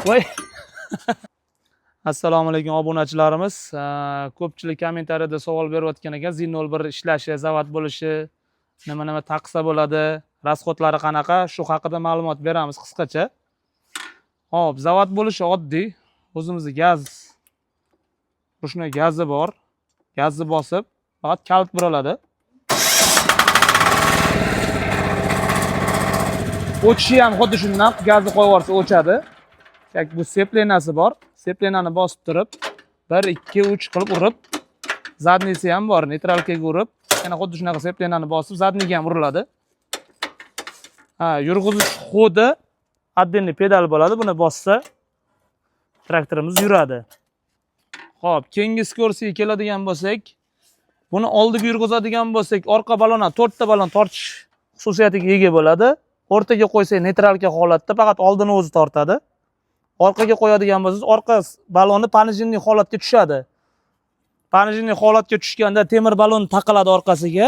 Voy. Assalomu alaykum obunachilarimiz. Ko'pchilik kommentariyada savol berayotgan ekan, Z01 ishlashi, zavod bo'lishi, nima taqsa bo'ladi, rasxodlari qanaqa, shu haqida ma'lumot beramiz qisqacha. Hop, zavod bo'lishi oddiy. O'zimizning gaz rushnoy gazi bor. Gazni bosib, faqat kalt buriladi. O'chishi ham xuddi shundan, gazni qo'yib yuborsa o'chadi. Bu seplenasi bor. Seplenani bosib turib, 1 2 3 qilib urib, zadnisi ham bor, neytralkaga urib, yana xuddi shunaqa seplenani bosib, zadniga ham uriladi. Yurg'izish xodi отдельный pedal bo'ladi. Buni bossa traktorimiz yuradi. Xo'p, keyingi skorsiga keladigan bo'lsak, buni oldiga yurg'izadigan bo'lsak, orqa balondan 4 ta balon tortish xususiyatiga ega bo'ladi. O'rtaga qo'ysak neytralka holatda faqat oldini o'zi tortadi. Orqaga qo'yadigan bo'lsangiz, orqa baloni panijinli holatga tushadi. Panijinli holatga tushganda temir balon taqiladi orqasiga.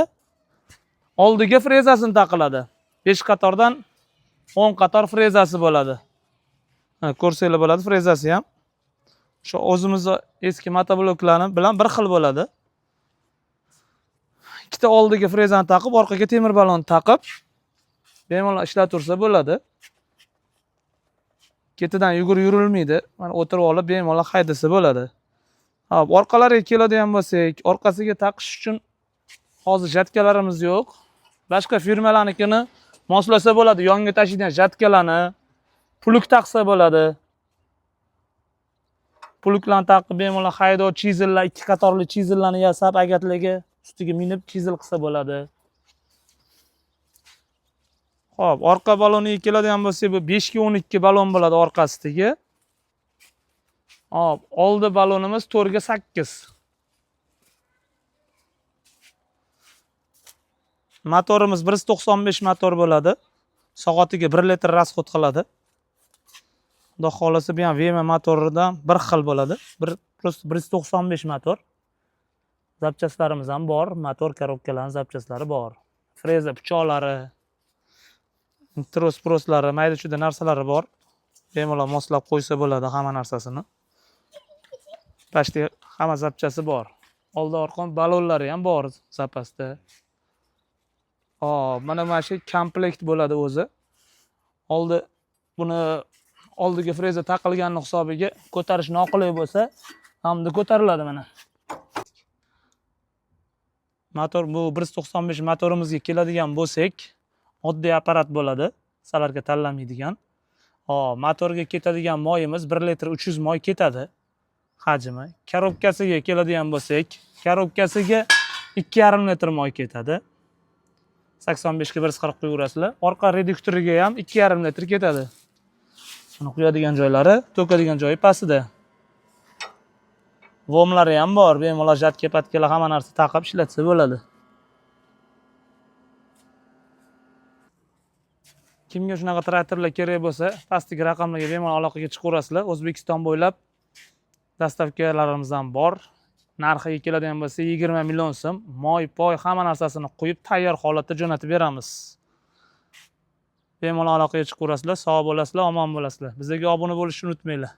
Oldiga frezasini taqiladi. 5 qatordan 10 qator frezasi bo'ladi. Ko'rsanglar bo'ladi, frezasi ham. Shu o'zimizning eski motobloklarni bilan bir xil bo'ladi. Ikkita oldiga frezani taqib, orqaga temir balon taqib, bemalol ishlatursa bo'ladi. Ketidan yurilmaydi. Mana o'tirib olib bemalol haydasa bo'ladi. Hop, orqalariga keladigan bo'lsak, orqasiga taqish uchun hozir jatkalarimiz yo'q. Boshqa firmalarnikini moslasa bo'ladi. Yonga tashiydigan jatkalarni puluk taqsa bo'ladi. Puluklarni taqib bemalol haydov chizillar, 2 qatorli chizillarni yasab, agatligi ustiga minib chizil qilsa bo'ladi. Xo'p, orqa baloniga keladigan bo'lsak, bu 5 ga 12 balon bo'ladi orqasidagi. Hop, oldi balonimiz 4 ga 8. Motorimiz 195 motor bo'ladi. Soatiga 1 litr rasxod qiladi. Xudo xolasa bu ham VM motoridan bir xil bo'ladi. 195 motor. Zapchastlarimiz ham bor, motor korobkalarining zapchastlari bor. Freza pichoqlari, troslari, mayda-chuyda narsalari bor. Bemalol moslab qo'ysa bo'ladi hamma narsasini. Pashti hamma zapchasi bor. Oldi orqa balonlari ham bor zapasda. Hop, mana shu komplekt bo'ladi o'zi. Buni oldiga freza taqilganning hisobiga ko'tarish noqulay bo'lsa, hamda ko'tariladi mana. Motor bu 195 motorimizga keladigan bo'lsak, oddiy apparat bo'ladi, salarga tanlamaydigan. Motorga ketadigan moyimiz 1 litr 300 moy ketadi. Hajmi. Korobkasiga keladigan bo'lsak, korobkasiga 2,5 litr moy ketadi. 85 ga 140 qo'yaverasizlar. Orqa reduktoriga ham 2,5 litr ketadi. Buni quyadigan joylari, to'kadigan joyi pastida. Vomlari ham bor, bemalol jatka-patkalar hamma narsa taqib ishlatsa bo'ladi. Kimga shunaqa traktorlar kerak bo'lsa, pastdagi raqamlarga bemalol aloqaga chiqaverasizlar. O'zbekiston bo'ylab dastavkalarimiz ham bor. Narxiga keladigan bo'lsa 20 million so'm, moy, poy hamma narsasini qo'yib tayyor holatda jo'natib beramiz. Bemalol aloqaga chiqaverasizlar, sog' bo'lasizlar, omon bo'lasizlar. Bizga obuna bo'lishni unutmanglar.